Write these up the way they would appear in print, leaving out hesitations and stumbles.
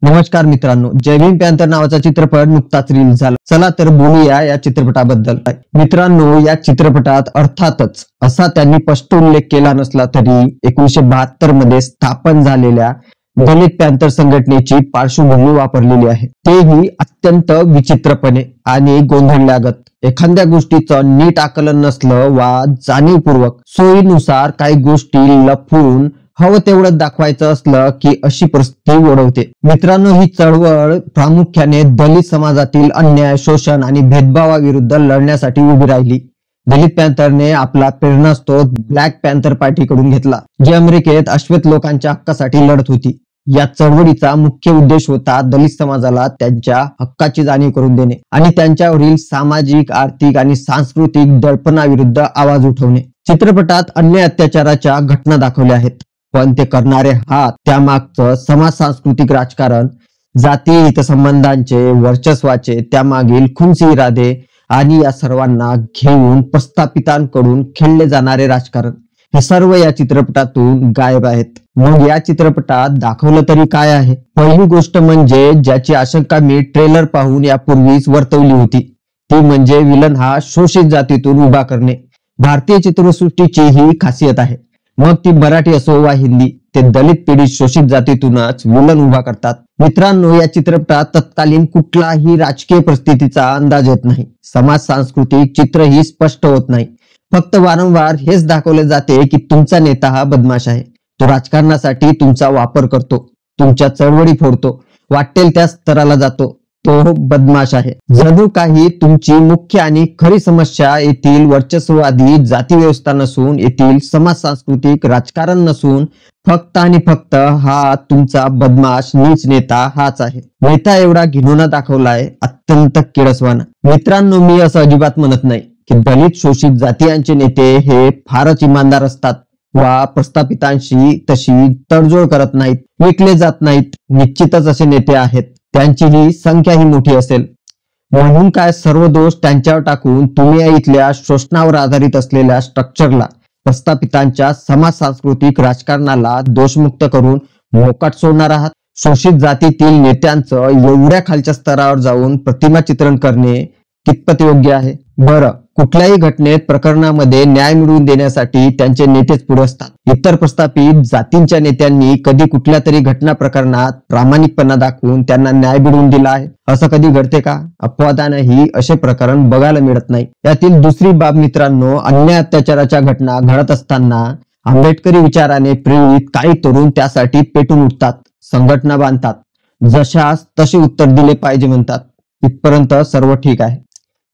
नमस्कार मित्रांनो, जय भीम पॅन्थर नावाचा चित्रपट नुकताच रिलीज झाला. चला तर बोलूया या चित्रपटाबद्दल. मित्रांनो, या चित्रपटात अर्थातच असा त्यांनी स्पष्ट उल्लेख केला नसला तरी 1972 मध्ये स्थापन झालेल्या दलित पॅन्थर संघटनेची पार्श्वभूमी वापरलेली आहे, तेही अत्यंत विचित्रपणे आणि गोंधळल्यागत. एखाद्या गोष्टीचं नीट आकलन नसलं वा जाणीवपूर्वक सोयीनुसार काही गोष्टी लपवून हवं तेवढं दाखवायचं असलं की अशी परिस्थिती ओढवते. मित्रांनो, ही चळवळ प्रामुख्याने दलित समाजातील अन्याय, शोषण आणि भेदभावाविरुद्ध लढण्यासाठी उभी राहिली. दलित पॅन्थरने आपला प्रेरणास्त्रोत ब्लॅक पॅन्थर पार्टीकडून घेतला, जी अमेरिकेत अश्वेत लोकांच्या हक्कासाठी लढत होती. या चळवळीचा मुख्य उद्देश होता दलित समाजाला त्यांच्या हक्काची जाणीव करून देणे आणि त्यांच्यावरील सामाजिक, आर्थिक आणि सांस्कृतिक दडपणाविरुद्ध आवाज उठवणे. चित्रपटात अन्याय, अत्याचाराच्या घटना दाखवल्या आहेत, पण ते करणारे हात, त्यामागचं समाज सांस्कृतिक राजकारण, जाती हितसंबंधांचे, वर्चस्वाचे त्यामागील खुंसी इरादे आणि या सर्वांना घेऊन प्रस्थापितांकडून खेळले जाणारे राजकारण, हे सर्व या चित्रपटातून गायब आहेत. मग या चित्रपटात दाखवलं तरी काय आहे? पहिली गोष्ट म्हणजे ज्याची आशंका मी ट्रेलर पाहून यापूर्वीच वर्तवली होती, ती म्हणजे विलन हा शोषित जातीतून उभा करणे. भारतीय चित्रसृष्टीची ही खासियत आहे, मग ती मराठी असो वा हिंदी, ते दलित पीडित शोषित जातीतूनच विलन उभा करतात. मित्रांनो, या चित्रपटात तत्कालीन कुठलाही राजकीय परिस्थितीचा अंदाज येत नाही. समाज सांस्कृतिक चित्रही स्पष्ट होत नाही. फक्त वारंवार हेच दाखवले जाते की तुमचा नेता हा बदमाश आहे, तो राजकारणासाठी तुमचा वापर करतो, तुमच्या चळवळी फोडतो, वाटेल त्या स्तराला जातो, तो बदमाश आहे. जणू काही तुमची मुख्य आणि खरी समस्या येथील वर्चस्ववादी जाती व्यवस्था नसून, येथील समाज सांस्कृतिक राजकारण नसून, फक्त आणि फक्त हा तुमचा बदमाश नीच नेता हाच आहे. नेता एवढा घिणवणा दाखवलाय, अत्यंत किळसवाना. मित्रांनो, मी असं अजिबात म्हणत नाही की दलित शोषित जातीयांचे नेते हे फारच इमानदार असतात वा प्रस्थापितांशी तशी तडजोड करत नाहीत, विकले जात नाहीत. निश्चितच असे नेते आहेत, त्यांची ही संख्याही मोठी असेल. म्हणून काय सर्व दोष त्यांच्यावर टाकून तुम्ही या इथल्या शोषणावर आधारित असलेल्या स्ट्रक्चरला, प्रस्थापितांच्या समाज सांस्कृतिक राजकारणाला दोषमुक्त करून मोकाट सोडणार आहात? शोषित जातीतील नेत्यांचं एवढ्या खालच्या स्तरावर जाऊन प्रतिमा चित्रण करणे कितपत योग्य आहे? बरं, कुठल्याही घटनेत, प्रकरणामध्ये न्याय मिळवून देण्यासाठी त्यांचे नेतेच पुढे असतात. इतर प्रस्थापित जातींच्या नेत्यांनी कधी कुठल्या तरी घटना प्रकरणात प्रामाणिकपणा दाखवून त्यांना न्याय मिळवून दिला आहे असं कधी घडते का? अपवादानेही असे प्रकरण बघायला मिळत नाही. यातील दुसरी बाब मित्रांनो, अन्याय अत्याचाराच्या घटना घडत असताना आंबेडकरी विचाराने प्रेरित काही तरुण त्यासाठी पेटून उठतात, संघटना बांधतात, जशास तसे उत्तर दिले पाहिजे म्हणतात. इथपर्यंत सर्व ठीक आहे.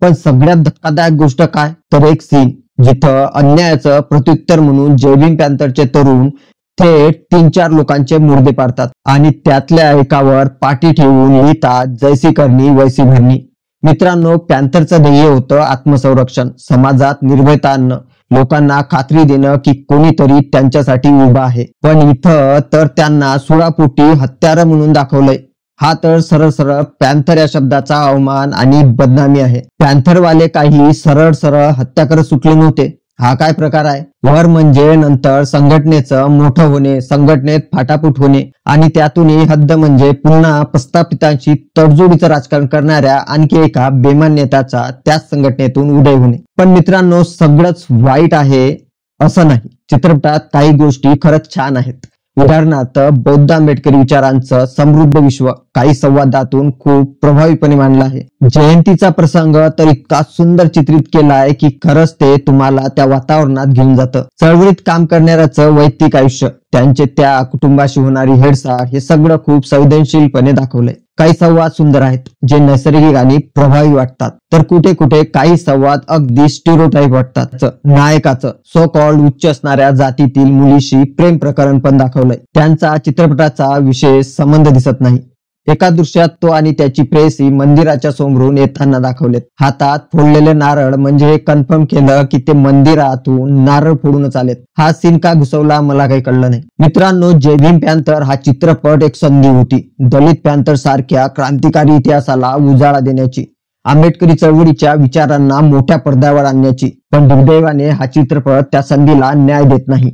पण सगळ्यात धक्कादायक गोष्ट काय, तर एक सीन जिथं अन्यायाचं प्रत्युत्तर म्हणून जय भीम पॅन्थरचे तरुण थेट 3-4 लोकांचे मुर्दे पाडतात आणि त्यातल्या एकावर पाठी ठेवून लिहितात, जैसी करणी वैसी भरणी. मित्रांनो, पॅन्थरचं ध्येय होतं आत्मसंरक्षण, समाजात निर्भयता आणणं, लोकांना खात्री देणं की कोणीतरी त्यांच्यासाठी उभा आहे. पण इथं तर त्यांना सुळापोटी हत्यार म्हणून दाखवलंय. हा तर सरळ सरळ पॅन्थर या शब्दाचा अवमान आणि बदनामी आहे. पॅन्थरवाले काही सरळ सरळ हत्या करत सुटले नव्हते. हा काय प्रकार आहे? वर म्हणजे नंतर संघटनेचं मोठं होणे, संघटनेत फाटाफूट होणे आणि त्यातूनही हद्द म्हणजे पुन्हा प्रस्थापितांशी तडजोडीचं राजकारण करणाऱ्या आणखी एका बेमान नेत्याचा त्याच संघटनेतून उदय होणे. पण मित्रांनो, सगळंच वाईट आहे असं नाही. चित्रपटात काही गोष्टी खरंच छान आहेत. उदाहरणार्थ, बौद्ध आंबेडकरी विचारांचं समृद्ध विश्व काही संवादातून खूप प्रभावीपणे मांडलं आहे. जयंतीचा प्रसंग तर इतका सुंदर चित्रित केलाय की खरंच ते तुम्हाला त्या वातावरणात घेऊन जातं. चळवळीत काम करणाऱ्याचं वैयक्तिक आयुष्य, त्यांचे त्या कुटुंबाशी होणारी हेळसाळ, हे सगळं खूप संवेदनशीलपणे दाखवलंय. काही संवाद सुंदर आहेत, जे नैसर्गिक आणि प्रभावी वाटतात, तर कुठे कुठे काही संवाद अगदी स्टिरियोटाइप वाटतात. नायकाचं सो कॉल्ड उच्च असणाऱ्या जातीतील मुलीशी प्रेम प्रकरण पण दाखवलंय. त्यांचा चित्रपटाचा विशेष संबंध दिसत नाही. एका दृश्यात तो आणि त्याची प्रेयसी मंदिराच्या समोरून येताना दाखवलेत. हातात फोडलेले नारळ म्हणजे हे कन्फर्म केलं की ते मंदिरातून नारळ फोडूनच आलेत. हा सीन का घुसवला मला काही कळलं नाही. मित्रांनो, जय भीम पॅन्थर हा चित्रपट एक संधी होती दलित पॅन्थर सारख्या क्रांतिकारी इतिहासाला उजाळा देण्याची, आंबेडकरी चळवळीच्या विचारांना मोठ्या पडद्यावर आणण्याची. पण दुर्दैवाने हा चित्रपट त्या संधीला न्याय देत नाही.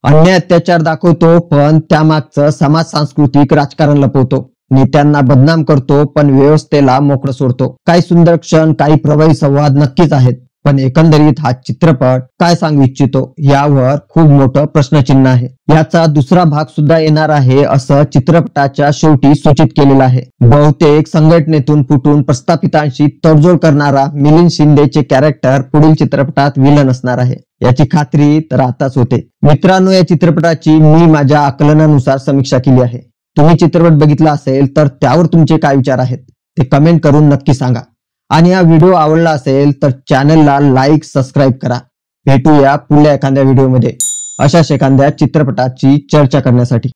अन्याय अत्याचार दाखवतो, पण त्यामागचं समाज सांस्कृतिक राजकारण लपवतो. नेत्यांना बदनाम करतो पण व्यवस्थेला मोकळं सोडतो. काही सुंदर क्षण, काही प्रभावी संवाद नक्कीच आहेत, पण एकंदरीत हा चित्रपट काय सांगू इच्छितो यावर खूप मोठं प्रश्नचिन्ह आहे. याचा दुसरा भाग सुद्धा येणार आहे असं चित्रपटाच्या शेवटी सूचित केलेलं आहे. बहुतेक संघटनेतून फुटून प्रस्थापितांशी तडजोड करणारा मिलिंद शिंदेचे कॅरेक्टर पुढील चित्रपटात विलन असणार आहे याची खात्री तर आताच होते. मित्रांनो, या चित्रपटाची मी माझ्या आकलनानुसार समीक्षा केली आहे. तुम्ही चित्रपट बघितला असेल तर त्यावर तुमचे काय विचार आहेत ते कमेंट करून नक्की सांगा. आणि हा व्हिडिओ आवडला असेल तर चॅनलला लाईक, सबस्क्राईब करा. भेटूया पुढल्या एखाद्या व्हिडिओमध्ये अशाच एखाद्या चित्रपटाची चर्चा करण्यासाठी.